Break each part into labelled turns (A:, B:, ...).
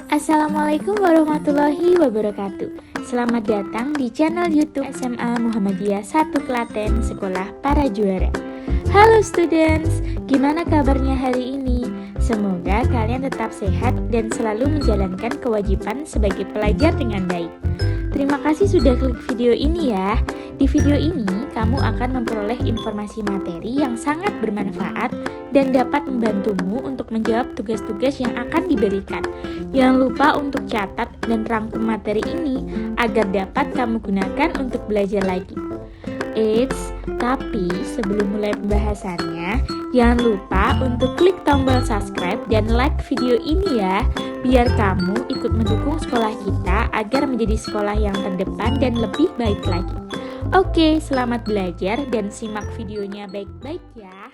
A: Assalamualaikum warahmatullahi wabarakatuh. Selamat datang di channel YouTube SMA Muhammadiyah 1 Klaten, Sekolah Para Juara. Halo students, gimana kabarnya hari ini? Semoga kalian tetap sehat dan selalu menjalankan kewajiban sebagai pelajar dengan baik. Terima kasih sudah klik video ini ya. Di video ini, kamu akan memperoleh informasi materi yang sangat bermanfaat dan dapat membantumu untuk menjawab tugas-tugas yang akan diberikan. Jangan lupa untuk catat dan rangkum materi ini agar dapat kamu gunakan untuk belajar lagi. Eits, tapi sebelum mulai pembahasannya, jangan lupa untuk klik tombol subscribe dan like video ini ya, biar kamu ikut mendukung sekolah kita agar menjadi sekolah yang terdepan dan lebih baik lagi. Oke, selamat belajar dan simak videonya baik-baik ya.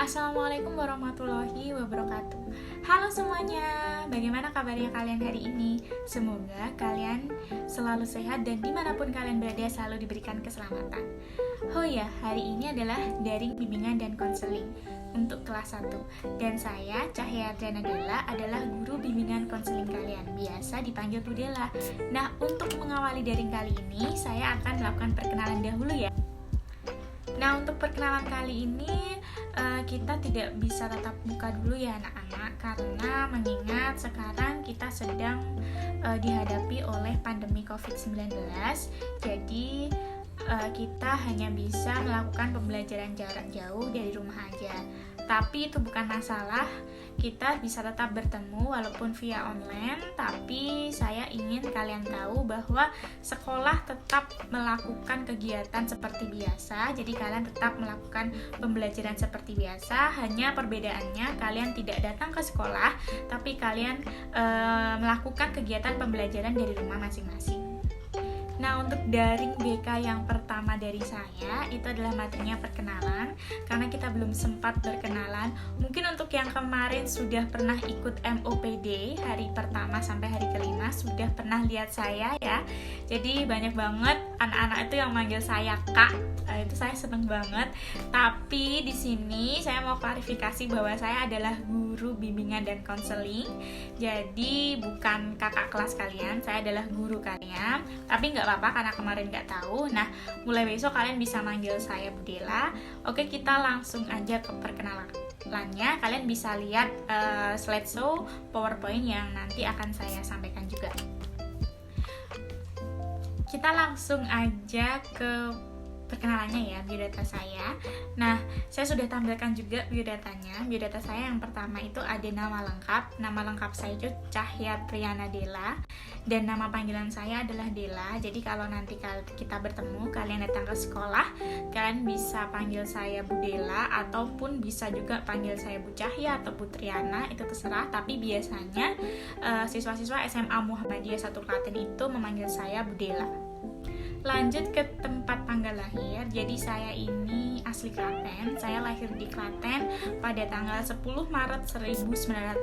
B: Assalamualaikum warahmatullahi wabarakatuh. Halo semuanya, bagaimana kabarnya kalian hari ini? Semoga kalian selalu sehat dan dimanapun kalian berada selalu diberikan keselamatan. Oh ya, hari ini adalah daring bimbingan dan konseling untuk kelas 1. Dan saya, Cahya Adriana Della, adalah guru bimbingan konseling kalian, biasa dipanggil Bu Della. Nah, untuk mengawali daring kali ini, saya akan melakukan perkenalan dahulu ya. Nah, untuk perkenalan kali ini kita tidak bisa tatap muka dulu ya anak-anak, karena mengingat sekarang kita sedang dihadapi oleh pandemi COVID-19. Jadi kita hanya bisa melakukan pembelajaran jarak jauh dari rumah aja. Tapi itu bukan masalah, kita bisa tetap bertemu walaupun via online. Tapi saya ingin kalian tahu bahwa sekolah tetap melakukan kegiatan seperti biasa. Jadi kalian tetap melakukan pembelajaran seperti biasa. Hanya perbedaannya kalian tidak datang ke sekolah, tapi kalian melakukan kegiatan pembelajaran dari rumah masing-masing. Nah, untuk daring BK yang pertama dari saya itu adalah materinya perkenalan, karena kita belum sempat berkenalan. Mungkin untuk yang kemarin sudah pernah ikut MOPD hari pertama sampai hari kelima sudah pernah lihat saya ya. Jadi banyak banget anak-anak itu yang manggil saya Kak. Itu saya seneng banget. Tapi di sini saya mau klarifikasi bahwa saya adalah guru bimbingan dan konseling. Jadi bukan kakak kelas kalian, saya adalah guru kalian. Tapi nggak apa-apa karena kemarin nggak tahu. Nah, mulai besok kalian bisa manggil saya Bu Della. Oke, kita langsung aja ke perkenalannya. Kalian bisa lihat slideshow PowerPoint yang nanti akan saya sampaikan juga. Kita langsung aja ke perkenalannya ya, biodata saya. Nah, saya sudah tampilkan juga biodatanya. Biodata saya yang pertama itu ada nama lengkap. Nama lengkap saya itu Cahya Triana Della, dan nama panggilan saya adalah Della. Jadi kalau nanti kita bertemu, kalian datang ke sekolah, kalian bisa panggil saya Bu Della, ataupun bisa juga panggil saya Bu Cahya atau Bu Triana, itu terserah. Tapi biasanya siswa-siswa SMA Muhammadiyah 1 Klaten itu memanggil saya Bu Della. Lanjut ke tempat tanggal lahir. Jadi saya ini asli Klaten. Saya lahir di Klaten pada tanggal 10 Maret 1997.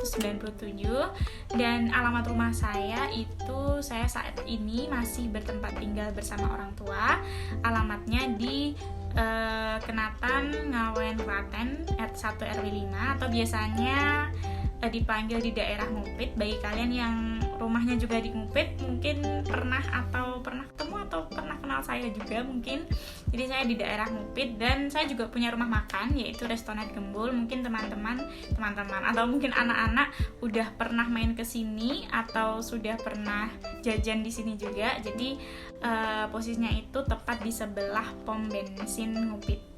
B: Dan alamat rumah saya itu, saya saat ini masih bertempat tinggal bersama orang tua. Alamatnya di Kenatan, Ngawen, Klaten, RT 1 RW 5, atau biasanya dipanggil di daerah Ngupit. Bagi kalian yang rumahnya juga di Ngupit, mungkin pernah ketemu atau pernah kenal saya juga mungkin. Jadi saya di daerah Ngupit, dan saya juga punya rumah makan yaitu Restoran Gembul. Mungkin teman-teman atau mungkin anak-anak udah pernah main ke sini atau sudah pernah jajan di sini juga. Jadi posisinya itu tepat di sebelah pom bensin Ngupit.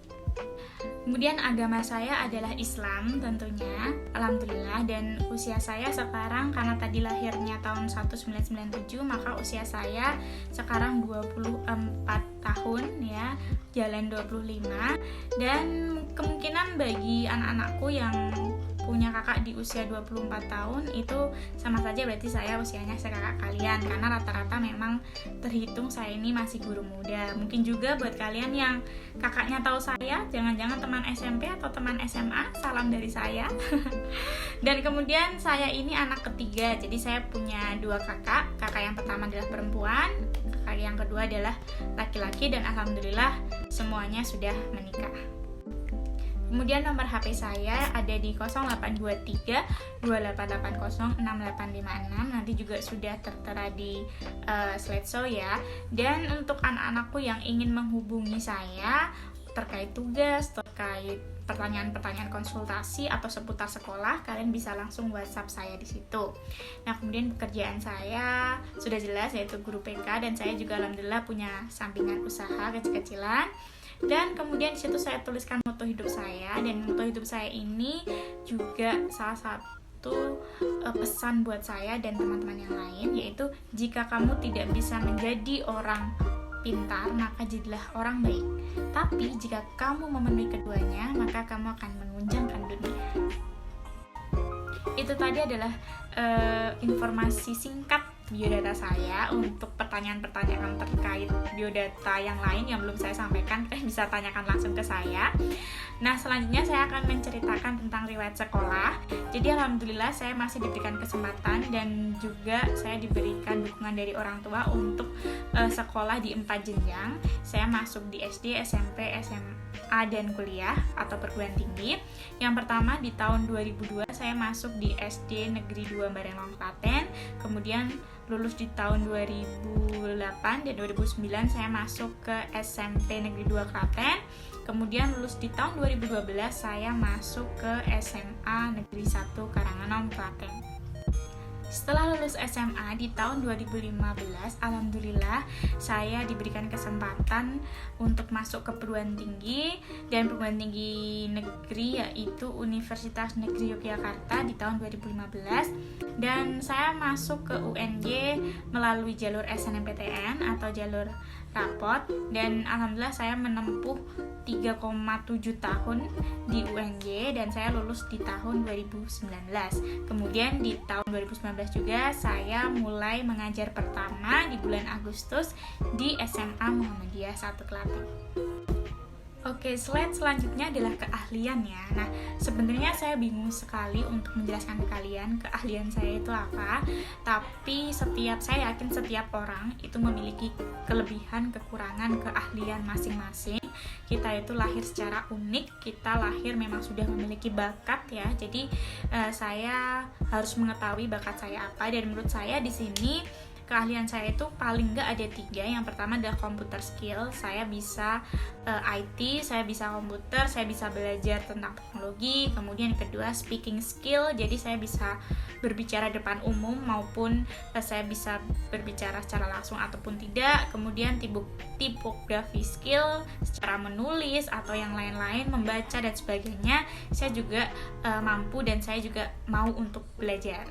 B: Kemudian agama saya adalah Islam tentunya, alhamdulillah. Dan usia saya sekarang, karena tadi lahirnya tahun 1997, maka usia saya sekarang 24 tahun ya, jalan 25. Dan kemungkinan bagi anak-anakku yang punya kakak di usia 24 tahun itu sama saja, berarti saya usianya sekakak kalian, karena rata-rata memang terhitung saya ini masih guru muda. Mungkin juga buat kalian yang kakaknya tahu saya, jangan-jangan teman SMP atau teman SMA, salam dari saya. Dan kemudian saya ini anak ketiga, jadi saya punya 2 kakak. Kakak yang pertama adalah perempuan, kakak yang kedua adalah laki-laki, dan alhamdulillah semuanya sudah menikah. Kemudian nomor HP saya ada di 0823 2880 6856. Nanti juga sudah tertera di slideshow ya. Dan untuk anak-anakku yang ingin menghubungi saya terkait tugas, terkait pertanyaan-pertanyaan konsultasi atau seputar sekolah, kalian bisa langsung WhatsApp saya di situ. Nah, kemudian pekerjaan saya sudah jelas, yaitu guru PK, dan saya juga alhamdulillah punya sampingan usaha kecil-kecilan. Dan kemudian di situ saya tuliskan moto hidup saya, dan moto hidup saya ini juga salah satu pesan buat saya dan teman-teman yang lain, yaitu jika kamu tidak bisa menjadi orang pintar, maka jadilah orang baik. Tapi jika kamu memenuhi keduanya, maka kamu akan menunjangkan dunia. Itu tadi adalah informasi singkat biodata saya. Untuk pertanyaan-pertanyaan terkait biodata yang lain yang belum saya sampaikan, bisa tanyakan langsung ke saya. Nah, selanjutnya saya akan menceritakan tentang riwayat sekolah. Jadi alhamdulillah saya masih diberikan kesempatan dan juga saya diberikan dukungan dari orang tua untuk sekolah di 4 jenjang. Saya masuk di SD, SMP, SMA, dan kuliah atau perguruan tinggi. Yang pertama di tahun 2002 saya masuk di SD Negeri 2 Barenglong Klaten. Kemudian lulus di tahun 2008 dan 2009 saya masuk ke SMP Negeri 2 Klaten. Kemudian lulus di tahun 2012 saya masuk ke SMA Negeri 1 Karanganom Klaten. Setelah lulus SMA di tahun 2015, alhamdulillah saya diberikan kesempatan untuk masuk ke perguruan tinggi, dan perguruan tinggi negeri yaitu Universitas Negeri Yogyakarta di tahun 2015, dan saya masuk ke UNJ melalui jalur SNMPTN atau jalur rapot, dan alhamdulillah saya menempuh 3,7 tahun di UNJ dan saya lulus di tahun 2019. Kemudian di tahun 2019 juga saya mulai mengajar pertama di bulan Agustus di SMA Muhammadiyah 1 Klaten. Oke, slide selanjutnya adalah keahlian ya. Nah, sebenarnya saya bingung sekali untuk menjelaskan ke kalian keahlian saya itu apa. Tapi saya yakin setiap orang itu memiliki kelebihan, kekurangan, keahlian masing-masing. Kita itu lahir secara unik, kita lahir memang sudah memiliki bakat ya. Jadi saya harus mengetahui bakat saya apa, dan menurut saya di sini keahlian saya itu paling nggak ada 3. Yang pertama adalah computer skill. Saya bisa IT, saya bisa komputer, saya bisa belajar tentang teknologi. Kemudian yang kedua speaking skill. Jadi saya bisa berbicara depan umum maupun saya bisa berbicara secara langsung ataupun tidak. Kemudian typography skill, secara menulis atau yang lain-lain, membaca dan sebagainya. Saya juga mampu dan saya juga mau untuk belajar.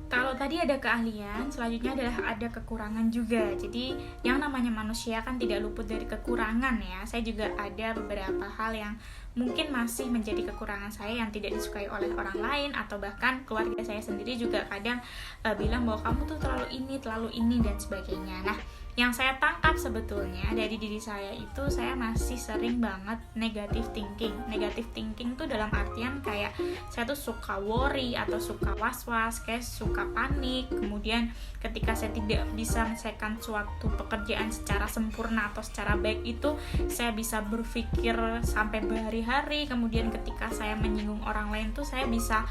B: Kalau tadi ada keahlian, selanjutnya adalah ada kekurangan juga. Jadi yang namanya manusia kan tidak luput dari kekurangan ya. Saya juga ada beberapa hal yang mungkin masih menjadi kekurangan saya yang tidak disukai oleh orang lain, atau bahkan keluarga saya sendiri juga kadang bilang bahwa kamu tuh terlalu ini dan sebagainya. Nah, yang saya tangkap sebetulnya dari diri saya itu saya masih sering banget negative thinking. Negative thinking tuh dalam artian kayak saya tuh suka worry atau suka was-was, kayak suka panik. Kemudian ketika saya tidak bisa menyelesaikan suatu pekerjaan secara sempurna atau secara baik, itu saya bisa berpikir sampai berhari-hari. Kemudian ketika saya menyinggung orang lain tuh saya bisa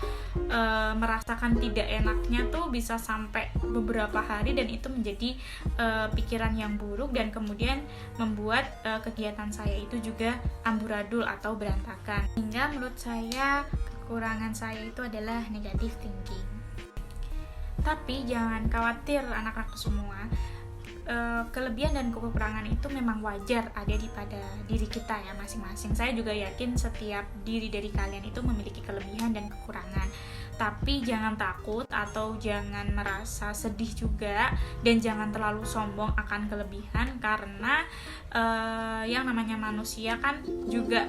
B: merasakan tidak enaknya tuh bisa sampai beberapa hari, dan itu menjadi pikiran yang buruk dan kemudian membuat kegiatan saya itu juga amburadul atau berantakan. Hingga menurut saya kekurangan saya itu adalah negative thinking. Tapi jangan khawatir anak-anak semua, kelebihan dan kekurangan itu memang wajar ada pada diri kita ya masing-masing. Saya juga yakin setiap diri dari kalian itu memiliki kelebihan dan kekurangan. Tapi jangan takut atau jangan merasa sedih juga, dan jangan terlalu sombong akan kelebihan, karena yang namanya manusia kan juga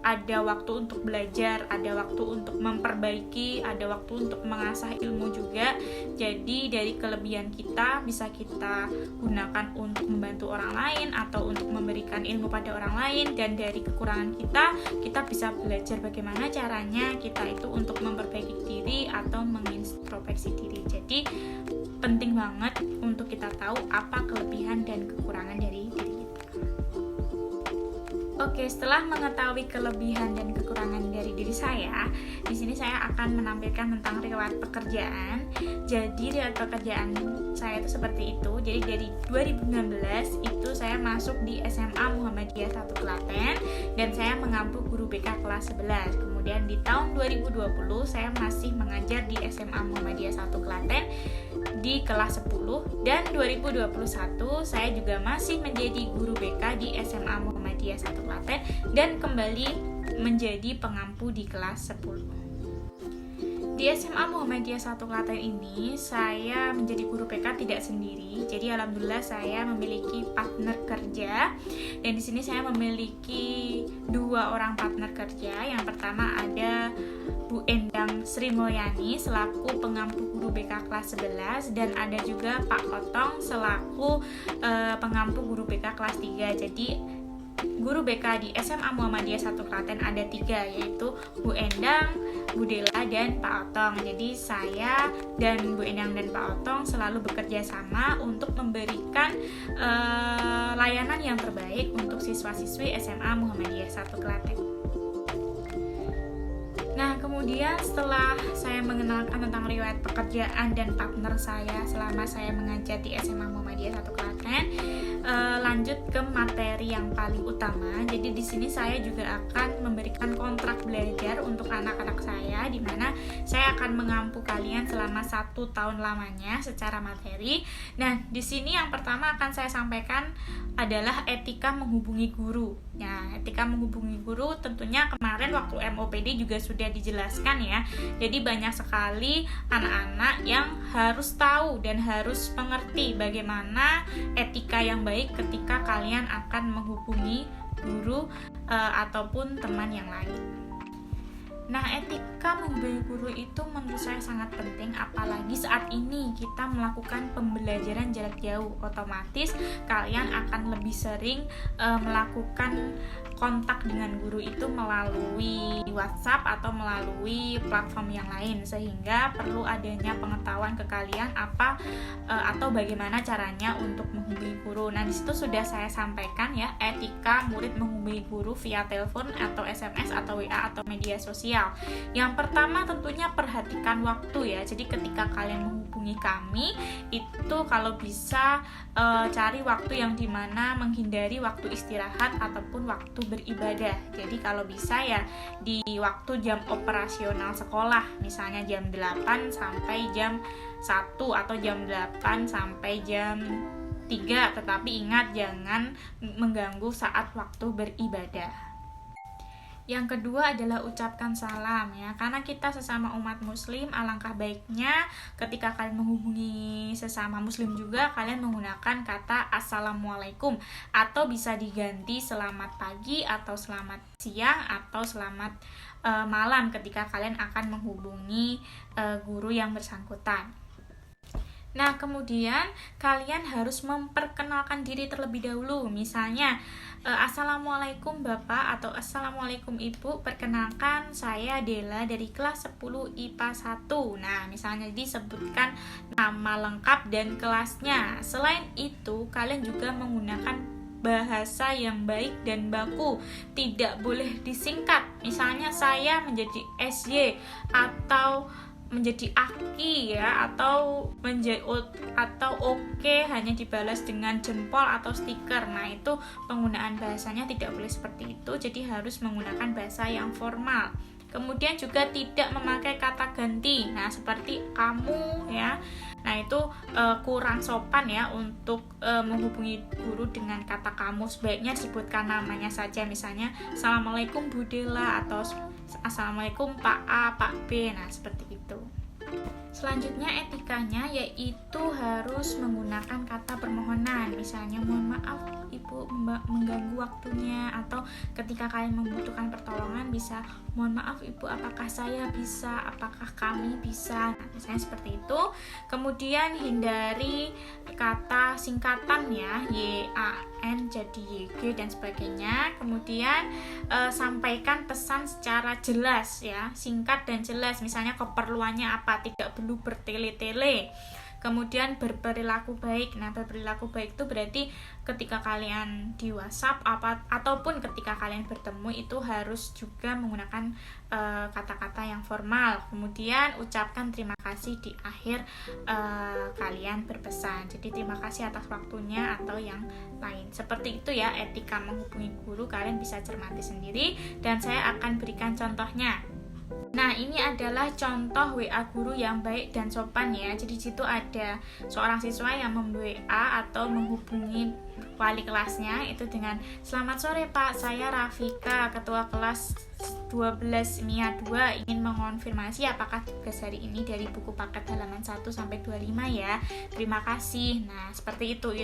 B: ada waktu untuk belajar, ada waktu untuk memperbaiki, ada waktu untuk mengasah ilmu juga. Jadi dari kelebihan kita bisa kita gunakan untuk membantu orang lain atau untuk memberikan ilmu pada orang lain, dan dari kekurangan kita bisa belajar bagaimana caranya kita itu untuk memperbaiki diri atau mengintrospeksi diri. Jadi penting banget untuk kita tahu apa kelebihan dan kekurangan dari diri kita. Oke, Oke, setelah mengetahui kelebihan dan kekurangan dari diri saya, di sini saya akan menampilkan tentang riwayat pekerjaan. Jadi riwayat pekerjaan saya itu seperti itu. Jadi dari 2016 itu saya masuk di SMA Muhammadiyah 1 Klaten dan saya mengampu guru BK kelas 11. Kemudian di tahun 2020 saya masih mengajar di SMA Muhammadiyah 1 Klaten di kelas 10, dan 2021 saya juga masih menjadi guru BK di SMA Muhammadiyah 1 Klaten dan kembali menjadi pengampu di kelas 10. Di SMA Muhammadiyah 1 Klaten ini saya menjadi guru BK tidak sendiri. Jadi alhamdulillah saya memiliki partner kerja, dan di sini saya memiliki 2 orang partner kerja. Yang pertama ada Bu Endang Sri Mulyani selaku pengampu guru BK kelas 11, dan ada juga Pak Otong selaku pengampu guru BK kelas 3. Jadi guru BK di SMA Muhammadiyah 1 Klaten ada 3, yaitu Bu Endang, Bu Dela, dan Pak Otong. Jadi saya dan Bu Endang dan Pak Otong selalu bekerja sama untuk memberikan layanan yang terbaik untuk siswa-siswi SMA Muhammadiyah 1 Klaten. Nah, kemudian setelah saya mengenalkan tentang riwayat pekerjaan dan partner saya selama saya mengajar di SMA Muhammadiyah 1 Klaten, lanjut ke materi yang paling utama. Jadi di sini saya juga akan memberikan kontrak belajar untuk anak-anak saya, di mana saya akan mengampu kalian selama 1 tahun lamanya secara materi. Nah, di sini yang pertama akan saya sampaikan adalah etika menghubungi guru. Ya, etika menghubungi guru tentunya kemarin waktu MOPD juga sudah dijelaskan ya. Jadi banyak sekali anak-anak yang harus tahu dan harus mengerti bagaimana etika yang baik ketika kalian akan menghubungi guru ataupun teman yang lain. Nah, etika menghubungi guru itu menurut saya sangat penting, apalagi saat ini kita melakukan pembelajaran jarak jauh. Otomatis kalian akan lebih sering melakukan kontak dengan guru itu melalui WhatsApp atau melalui platform yang lain, sehingga perlu adanya pengetahuan ke kalian apa atau bagaimana caranya untuk menghubungi guru. Nah, di situ sudah saya sampaikan ya, etika murid menghubungi guru via telepon atau SMS atau WA atau media sosial. Yang pertama tentunya perhatikan waktu ya. Jadi ketika kalian menghubungi kami itu kalau bisa cari waktu yang dimana menghindari waktu istirahat ataupun waktu beribadah. Jadi kalau bisa ya di waktu jam operasional sekolah, misalnya jam 8 sampai jam 1 atau jam 8 sampai jam 3, tetapi ingat jangan mengganggu saat waktu beribadah. Yang kedua adalah ucapkan salam ya, karena kita sesama umat muslim, alangkah baiknya ketika kalian menghubungi sesama muslim juga kalian menggunakan kata assalamualaikum, atau bisa diganti selamat pagi atau selamat siang atau selamat malam ketika kalian akan menghubungi guru yang bersangkutan. Nah, kemudian kalian harus memperkenalkan diri terlebih dahulu. Misalnya, assalamualaikum Bapak atau assalamualaikum Ibu, perkenalkan saya Dela dari kelas 10 IPA 1. Nah, misalnya disebutkan nama lengkap dan kelasnya. Selain itu, kalian juga menggunakan bahasa yang baik dan baku, tidak boleh disingkat. Misalnya saya menjadi SY atau menjadi aki ya, atau oke hanya dibalas dengan jempol atau stiker. Nah, itu penggunaan bahasanya tidak boleh seperti itu, jadi harus menggunakan bahasa yang formal. Kemudian juga tidak memakai kata ganti, nah seperti kamu ya. Nah, itu kurang sopan ya untuk menghubungi guru dengan kata kamu. Sebaiknya disebutkan namanya saja, misalnya assalamualaikum Bu Dela atau assalamualaikum Pak A, Pak B. Nah, seperti itu. Selanjutnya etikanya yaitu harus menggunakan kata permohonan. Misalnya mohon maaf Ibu mengganggu waktunya, atau ketika kalian membutuhkan pertolongan bisa mohon maaf Ibu, apakah saya bisa, apakah kami bisa. Nah, misalnya seperti itu. Kemudian hindari kata singkatan ya, YAN jadi YG dan sebagainya. Kemudian sampaikan pesan secara jelas ya, singkat dan jelas. Misalnya keperluannya apa, tidak perlu bertele-tele. Kemudian berperilaku baik. Nah, berperilaku baik itu berarti ketika kalian di WhatsApp ataupun ketika kalian bertemu itu harus juga menggunakan kata-kata yang formal. Kemudian ucapkan terima kasih di akhir kalian berpesan. Jadi terima kasih atas waktunya atau yang lain. Seperti itu ya etika menghubungi guru, kalian bisa cermati sendiri dan saya akan berikan contohnya. Nah, ini adalah contoh WA guru yang baik dan sopan ya. Jadi di situ ada seorang siswa yang mem-WA atau menghubungi wali kelasnya itu dengan "Selamat sore Pak, saya Rafika, ketua kelas 12 MIA 2 ingin mengonfirmasi apakah tugas hari ini dari buku paket halaman 1 sampai 25 ya. Terima kasih." Nah, seperti itu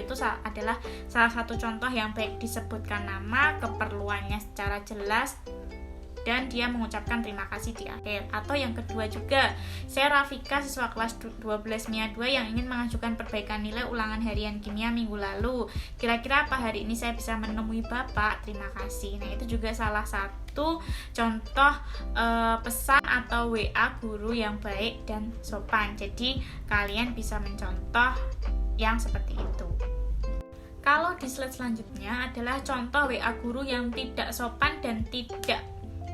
B: adalah salah satu contoh yang baik, disebutkan nama, keperluannya secara jelas, dan dia mengucapkan terima kasih di akhir. Atau yang kedua juga, "Saya Rafika, siswa kelas 12 MIA 2 yang ingin mengajukan perbaikan nilai ulangan harian kimia minggu lalu. Kira-kira apa hari ini saya bisa menemui Bapak? Terima kasih." Nah, itu juga salah satu contoh pesan atau WA guru yang baik dan sopan. Jadi kalian bisa mencontoh yang seperti itu. Kalau di slide selanjutnya adalah contoh WA guru yang tidak sopan dan tidak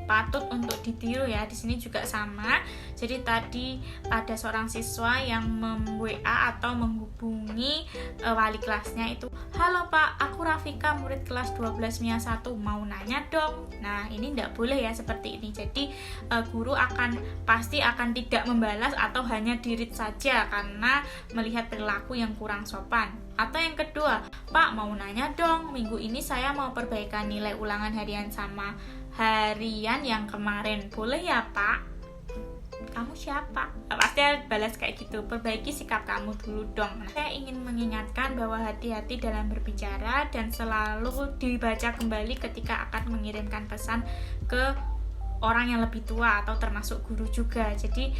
B: patut untuk ditiru ya. Di sini juga sama. Jadi tadi ada seorang siswa yang mem-WA atau menghubungi wali kelasnya itu, "Halo Pak, aku Rafika, murid kelas 12 MIA 1, mau nanya dong." Nah, ini tidak boleh ya seperti ini. Jadi guru pasti akan tidak membalas atau hanya di-read saja karena melihat perilaku yang kurang sopan. Atau yang kedua, "Pak, mau nanya dong, minggu ini saya mau perbaikan nilai ulangan harian sama harian yang kemarin, boleh ya Pak?" Kamu siapa? Pasti balas kayak gitu, "Perbaiki sikap kamu dulu dong." Nah, saya ingin mengingatkan bahwa hati-hati dalam berbicara dan selalu dibaca kembali ketika akan mengirimkan pesan ke orang yang lebih tua atau termasuk guru juga. Jadi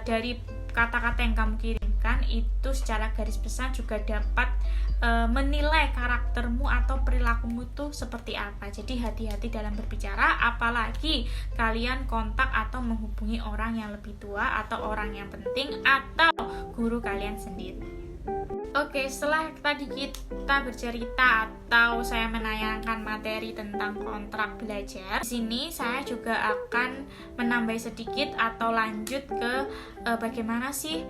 B: dari kata-kata yang kamu kirimkan itu secara garis besar juga dapat menilai karaktermu atau perilakumu tuh seperti apa. Jadi hati-hati dalam berbicara, apalagi kalian kontak atau menghubungi orang yang lebih tua atau orang yang penting atau guru kalian sendiri. Oke, setelah tadi kita bercerita atau saya menayangkan materi tentang kontrak belajar, di sini saya juga akan menambah sedikit atau lanjut ke bagaimana sih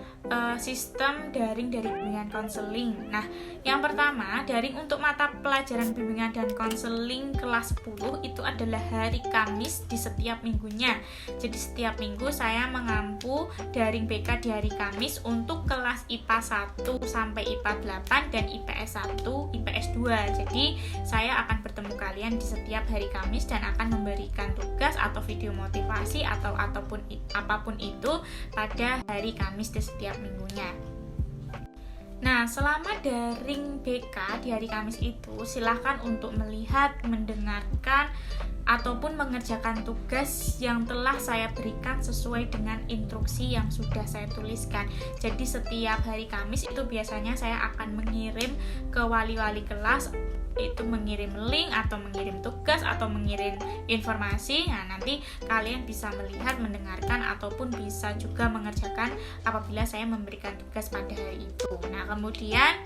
B: sistem daring dari bimbingan konseling. Nah, yang pertama, daring untuk mata pelajaran bimbingan dan konseling kelas 10 itu adalah hari Kamis di setiap minggunya. Jadi setiap minggu saya mengampu daring BK di hari Kamis untuk kelas IPA 1 sampai IPA 8 dan IPS 1, IPS 2. Jadi saya akan bertemu kalian di setiap hari Kamis dan akan memberikan tugas atau video motivasi atau apapun itu pada hari Kamis di setiap minggunya. Nah, selama daring BK di hari Kamis itu, silahkan untuk melihat, mendengarkan, ataupun mengerjakan tugas yang telah saya berikan sesuai dengan instruksi yang sudah saya tuliskan. Jadi setiap hari Kamis itu biasanya saya akan mengirim ke wali-wali kelas, itu mengirim link atau mengirim tugas atau mengirim informasi. Nah, nanti kalian bisa melihat, mendengarkan, ataupun bisa juga mengerjakan apabila saya memberikan tugas pada hari itu. Nah, kemudian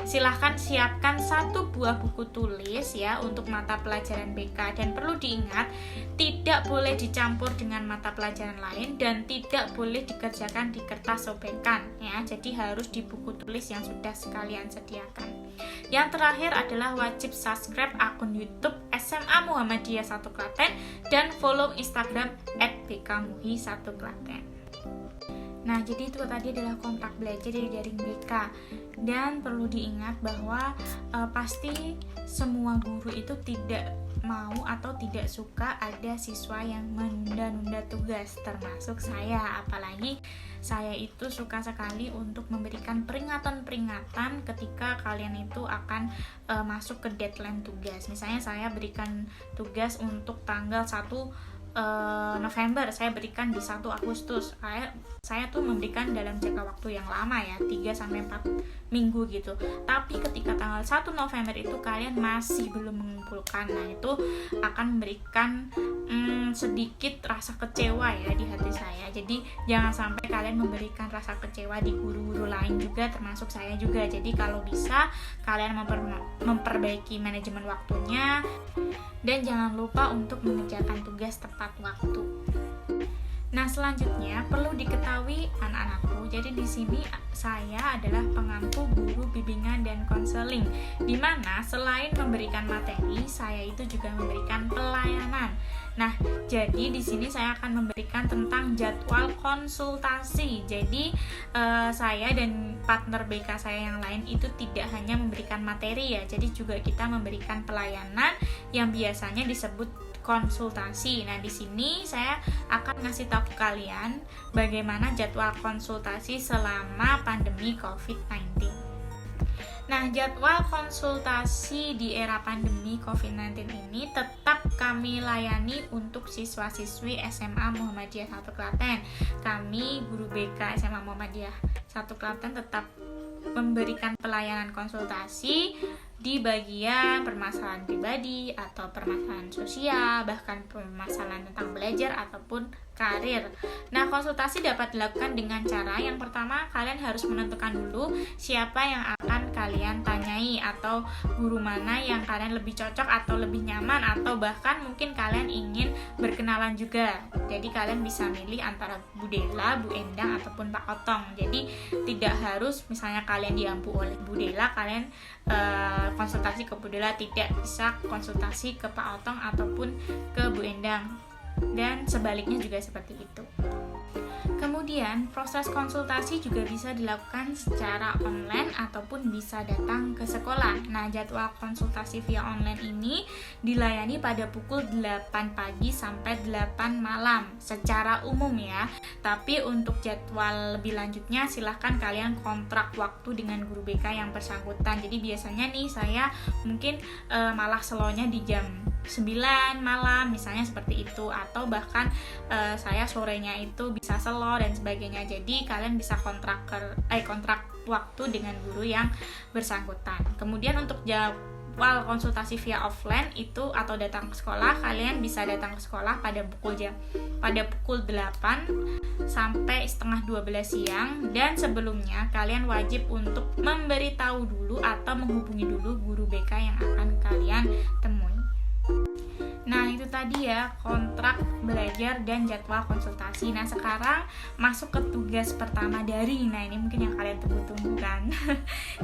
B: silahkan siapkan 1 buah buku tulis ya untuk mata pelajaran BK, dan perlu diingat tidak boleh dicampur dengan mata pelajaran lain dan tidak boleh dikerjakan di kertas sobekan ya. Jadi harus di buku tulis yang sudah sekalian sediakan. Yang terakhir adalah wajib subscribe akun YouTube SMA Muhammadiyah 1 Klaten dan follow Instagram @bkmuhi1klaten. Nah, jadi itu tadi adalah kontrak belajar dari daring BK. Dan perlu diingat bahwa pasti semua guru itu tidak mau atau tidak suka ada siswa yang menunda-nunda tugas, termasuk saya. Apalagi saya itu suka sekali untuk memberikan peringatan-peringatan ketika kalian itu akan masuk ke deadline tugas. Misalnya saya berikan tugas untuk tanggal 1 November, saya berikan di 1 Agustus. Saya tuh memberikan dalam jangka waktu yang lama ya, 3-4 minggu gitu. Tapi ketika tanggal 1 November itu kalian masih belum mengumpulkan, nah itu akan memberikan sedikit rasa kecewa ya di hati saya. Jadi jangan sampai kalian memberikan rasa kecewa di guru-guru lain juga, termasuk saya juga. Jadi kalau bisa kalian memperbaiki manajemen waktunya, dan jangan lupa untuk mengerjakan tugas tepat waktu. Nah, selanjutnya perlu diketahui anak-anakku, jadi di sini saya adalah pengampu guru bimbingan dan konseling, di mana selain memberikan materi, saya itu juga memberikan pelayanan. Nah, jadi di sini saya akan memberikan tentang jadwal konsultasi. Jadi saya dan partner BK saya yang lain itu tidak hanya memberikan materi ya, jadi juga kita memberikan pelayanan yang biasanya disebut konsultasi. Nah, di sini saya akan ngasih tahu ke kalian bagaimana jadwal konsultasi selama pandemi COVID-19. Nah, jadwal konsultasi di era pandemi COVID-19 ini tetap kami layani untuk siswa-siswi SMA Muhammadiyah 1 Klaten. Kami guru BK SMA Muhammadiyah 1 Klaten tetap memberikan pelayanan konsultasi di bagian permasalahan pribadi atau permasalahan sosial, bahkan permasalahan tentang belajar ataupun karir. Nah, konsultasi dapat dilakukan dengan cara yang pertama, kalian harus menentukan dulu siapa yang akan kalian tanyai, atau guru mana yang kalian lebih cocok atau lebih nyaman, atau bahkan mungkin kalian ingin berkenalan juga. Jadi kalian bisa milih antara Bu Dela, Bu Endang, ataupun Pak Otong. Jadi tidak harus misalnya kalian diampu oleh Bu Dela, kalian konsultasi ke Bu Dela, tidak, bisa konsultasi ke Pak Otong ataupun ke Bu Endang, dan sebaliknya juga seperti itu. Kemudian proses konsultasi juga bisa dilakukan secara online ataupun bisa datang ke sekolah. Nah, jadwal konsultasi via online ini dilayani pada pukul 8 pagi sampai 8 malam secara umum ya. Tapi untuk jadwal lebih lanjutnya silahkan kalian kontrak waktu dengan guru BK yang bersangkutan. Jadi biasanya nih saya mungkin malah slow-nya di jam 9 malam misalnya seperti itu, atau bahkan saya sorenya itu bisa slow dan sebagainya. Jadi kalian bisa kontrak waktu dengan guru yang bersangkutan. Kemudian untuk jadwal konsultasi via offline itu atau datang ke sekolah, kalian bisa datang ke sekolah pada pukul 8 sampai setengah 12 siang, dan sebelumnya kalian wajib untuk memberitahu dulu atau menghubungi dulu guru BK yang akan kalian temui. Nah, itu tadi ya kontrak belajar dan jadwal konsultasi. Nah, sekarang masuk ke tugas pertama dari, nah ini mungkin yang kalian tunggu-tunggu kan.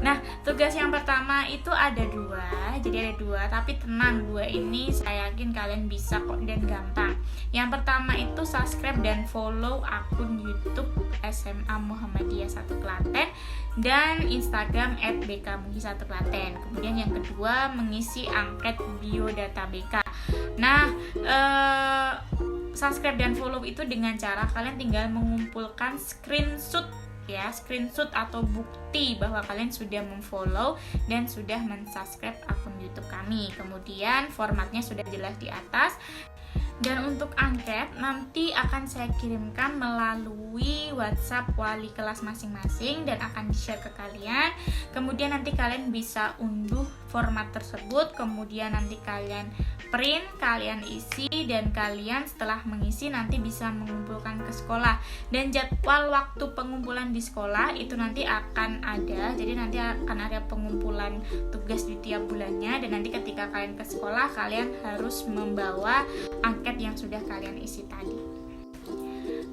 B: Nah, tugas yang pertama itu ada 2. Jadi ada 2, tapi tenang, 2 ini saya yakin kalian bisa kok dan gampang. Yang pertama itu subscribe dan follow akun YouTube SMA Muhammadiyah 1 Klaten dan Instagram @bkmuhi1klaten. Kemudian yang kedua, mengisi angket biodata BK. Nah, subscribe dan follow itu dengan cara kalian tinggal mengumpulkan screenshot atau bukti bahwa kalian sudah memfollow dan sudah mensubscribe akun YouTube kami. Kemudian formatnya sudah jelas di atas. Dan untuk angket nanti akan saya kirimkan melalui WhatsApp wali kelas masing-masing dan akan di-share ke kalian. Kemudian nanti kalian bisa unduh format tersebut, kemudian nanti kalian print, kalian isi, dan kalian setelah mengisi nanti bisa mengumpulkan ke sekolah. Dan jadwal waktu pengumpulan di sekolah itu nanti akan ada, jadi nanti akan ada pengumpulan tugas di tiap bulannya, dan nanti ketika kalian ke sekolah kalian harus membawa angket yang sudah kalian isi tadi.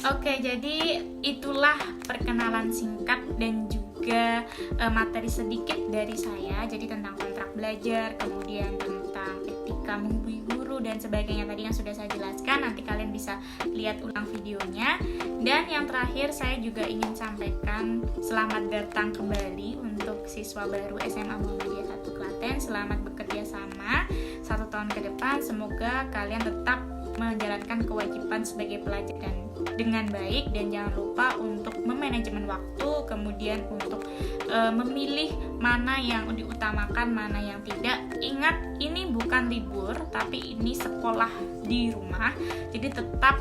B: Oke, jadi itulah perkenalan singkat dan juga materi sedikit dari saya. Jadi tentang kontrak belajar, kemudian tentang etika menghubungi guru dan sebagainya tadi yang sudah saya jelaskan. Nanti kalian bisa lihat ulang videonya. Dan yang terakhir saya juga ingin sampaikan selamat datang kembali untuk siswa baru SMA Muhammadiyah 1 Klaten. Selamat bekerja sama 1 tahun ke depan. Semoga kalian tetap menjalankan kewajiban sebagai pelajar dengan baik, dan jangan lupa untuk memanajemen waktu, kemudian untuk memilih mana yang diutamakan, mana yang tidak. Ingat, ini bukan libur, tapi ini sekolah di rumah, jadi tetap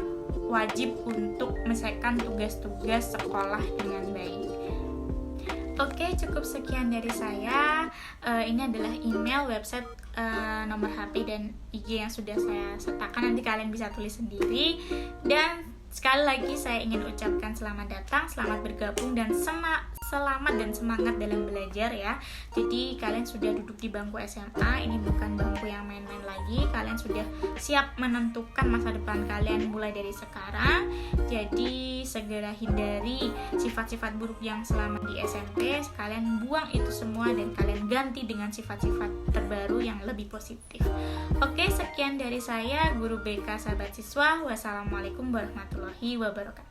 B: wajib untuk menyelesaikan tugas-tugas sekolah dengan baik. Oke, cukup sekian dari saya. Ini adalah email, website, nomor HP, dan IG yang sudah saya sertakan. Nanti kalian bisa tulis sendiri. Dan sekali lagi saya ingin ucapkan selamat datang, selamat bergabung, dan selamat dan semangat dalam belajar ya. Jadi kalian sudah duduk di bangku SMA, ini bukan bangku yang main-main lagi. Kalian sudah siap menentukan masa depan kalian mulai dari sekarang. Jadi segera hindari sifat-sifat buruk yang selama di SMP. Kalian buang itu semua dan kalian ganti dengan sifat-sifat terbaru yang lebih positif. Oke, sekian dari saya, Guru BK Sahabat Siswa. Wassalamualaikum warahmatullahi wabarakatuh.